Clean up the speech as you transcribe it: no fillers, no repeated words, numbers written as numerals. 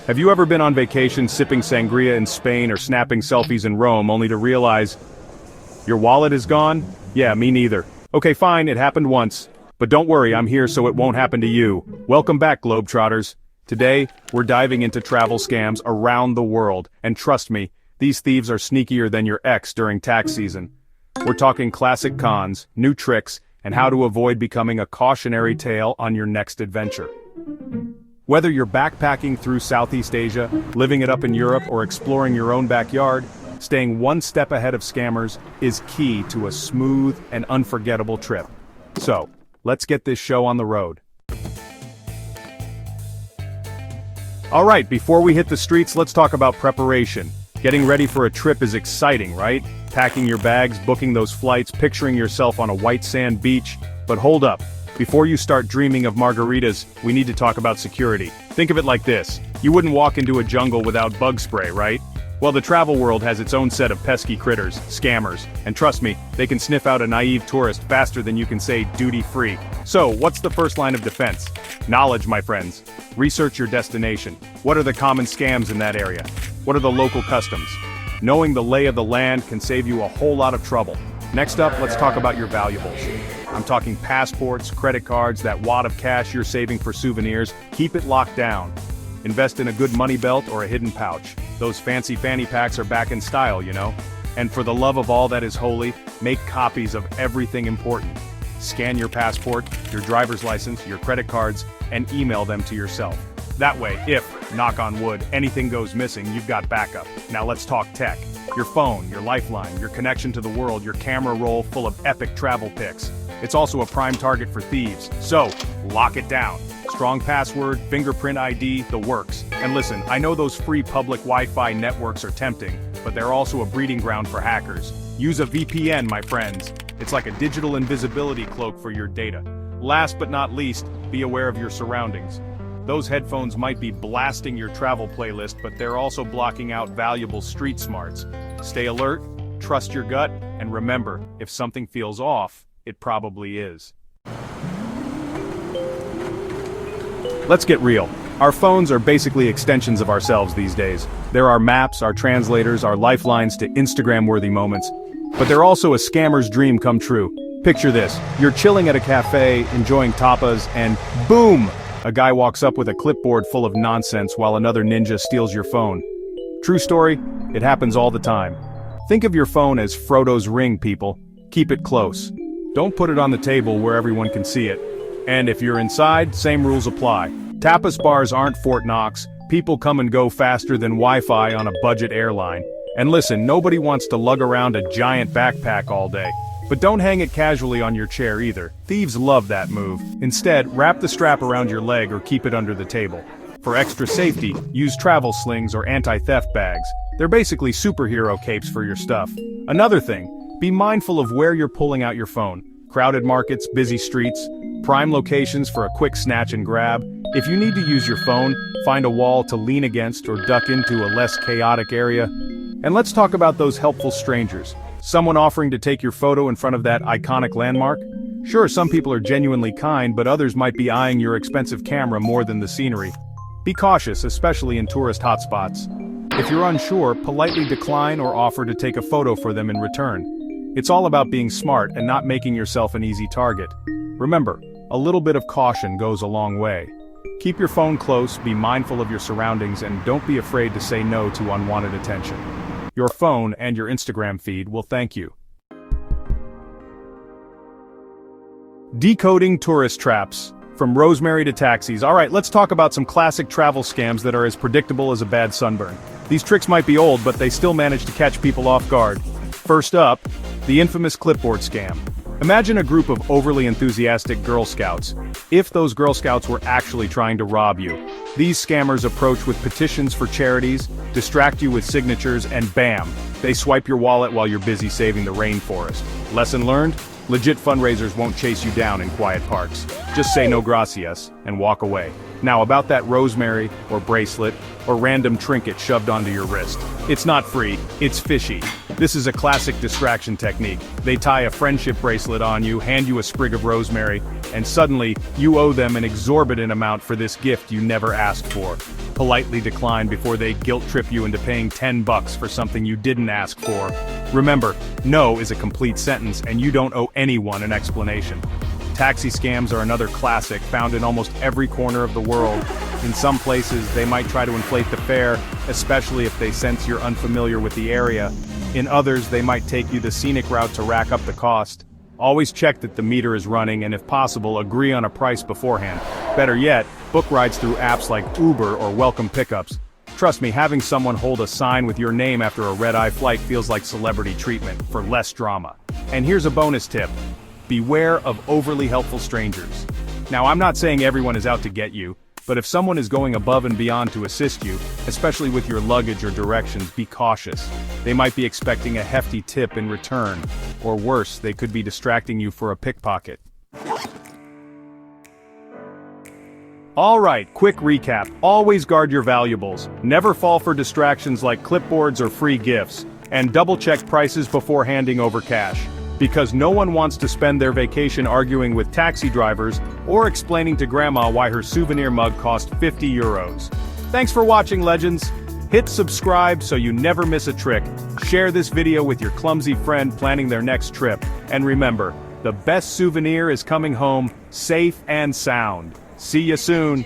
Have you ever been on vacation sipping sangria in Spain or snapping selfies in Rome only to realize your wallet is gone? Yeah, me neither. Okay, fine, it happened once. But don't worry, I'm here so it won't happen to you. Welcome back, Globetrotters. Today, we're diving into travel scams around the world, and trust me, these thieves are sneakier than your ex during tax season. We're talking classic cons, new tricks, and how to avoid becoming a cautionary tale on your next adventure. Whether you're backpacking through Southeast Asia, living it up in Europe, or exploring your own backyard, staying one step ahead of scammers is key to a smooth and unforgettable trip. So, let's get this show on the road. Alright, before we hit the streets, let's talk about preparation. Getting ready for a trip is exciting, right? Packing your bags, booking those flights, picturing yourself on a white sand beach. But hold up. Before you start dreaming of margaritas, we need to talk about security. Think of it like this. You wouldn't walk into a jungle without bug spray, right? Well, the travel world has its own set of pesky critters, scammers, and trust me, they can sniff out a naive tourist faster than you can say duty-free. So, what's the first line of defense? Knowledge, my friends. Research your destination. What are the common scams in that area? What are the local customs? Knowing the lay of the land can save you a whole lot of trouble. Next up, let's talk about your valuables. I'm talking passports, credit cards, that wad of cash you're saving for souvenirs. Keep it locked down. Invest in a good money belt or a hidden pouch. Those fancy fanny packs are back in style, you know? And for the love of all that is holy, make copies of everything important. Scan your passport, your driver's license, your credit cards, and email them to yourself. That way, if, knock on wood, anything goes missing, you've got backup. Now let's talk tech. Your phone, your lifeline, your connection to the world, your camera roll full of epic travel pics. It's also a prime target for thieves, so lock it down. Strong password, fingerprint ID, the works. And listen, I know those free public Wi-Fi networks are tempting, but they're also a breeding ground for hackers. Use a VPN, my friends. It's like a digital invisibility cloak for your data. Last but not least, be aware of your surroundings. Those headphones might be blasting your travel playlist, but they're also blocking out valuable street smarts. Stay alert, trust your gut, and remember, if something feels off, it probably is. Let's get real. Our phones are basically extensions of ourselves these days. They're our maps, our translators, our lifelines to Instagram-worthy moments. But they're also a scammer's dream come true. Picture this, you're chilling at a cafe, enjoying tapas, and boom! A guy walks up with a clipboard full of nonsense while another ninja steals your phone. True story, it happens all the time. Think of your phone as Frodo's ring, people. Keep it close. Don't put it on the table where everyone can see it. And if you're inside, same rules apply. Tapas bars aren't Fort Knox. People come and go faster than Wi-Fi on a budget airline. And listen, nobody wants to lug around a giant backpack all day. But don't hang it casually on your chair either. Thieves love that move. Instead, wrap the strap around your leg or keep it under the table. For extra safety, use travel slings or anti-theft bags. They're basically superhero capes for your stuff. Another thing, be mindful of where you're pulling out your phone. Crowded markets, busy streets, prime locations for a quick snatch and grab. If you need to use your phone, find a wall to lean against or duck into a less chaotic area. And let's talk about those helpful strangers. Someone offering to take your photo in front of that iconic landmark? Sure, some people are genuinely kind, but others might be eyeing your expensive camera more than the scenery. Be cautious, especially in tourist hotspots. If you're unsure, politely decline or offer to take a photo for them in return. It's all about being smart and not making yourself an easy target. Remember, a little bit of caution goes a long way. Keep your phone close, be mindful of your surroundings, and don't be afraid to say no to unwanted attention. Your phone and your Instagram feed will thank you. Decoding tourist traps. From rosemary to taxis. Alright, let's talk about some classic travel scams that are as predictable as a bad sunburn. These tricks might be old, but they still manage to catch people off guard. First up, the infamous clipboard scam. Imagine a group of overly enthusiastic Girl Scouts. If those Girl Scouts were actually trying to rob you. These scammers approach with petitions for charities, distract you with signatures, and bam, they swipe your wallet while you're busy saving the rainforest. Lesson learned? Legit fundraisers won't chase you down in quiet parks. Just say no gracias. and walk away. Now about that rosemary, or bracelet, or random trinket shoved onto your wrist. It's not free, it's fishy. This is a classic distraction technique. They tie a friendship bracelet on you, hand you a sprig of rosemary, and suddenly, you owe them an exorbitant amount for this gift you never asked for. Politely decline before they guilt-trip you into paying $10 for something you didn't ask for. Remember, no is a complete sentence and you don't owe anyone an explanation. Taxi scams are another classic found in almost every corner of the world. In some places, they might try to inflate the fare, especially if they sense you're unfamiliar with the area. In others, they might take you the scenic route to rack up the cost. Always check that the meter is running and if possible, agree on a price beforehand. Better yet, book rides through apps like Uber or Welcome Pickups. Trust me, having someone hold a sign with your name after a red-eye flight feels like celebrity treatment, for less drama. And here's a bonus tip. Beware of overly helpful strangers. Now, I'm not saying everyone is out to get you, but if someone is going above and beyond to assist you, especially with your luggage or directions, be cautious. They might be expecting a hefty tip in return, or worse, they could be distracting you for a pickpocket. Alright, quick recap. Always guard your valuables. Never fall for distractions like clipboards or free gifts. And double-check prices before handing over cash. Because no one wants to spend their vacation arguing with taxi drivers or explaining to grandma why her souvenir mug cost 50 euros. Thanks for watching, legends. Hit subscribe so you never miss a trick. Share this video with your clumsy friend planning their next trip. And remember, the best souvenir is coming home safe and sound. See you soon.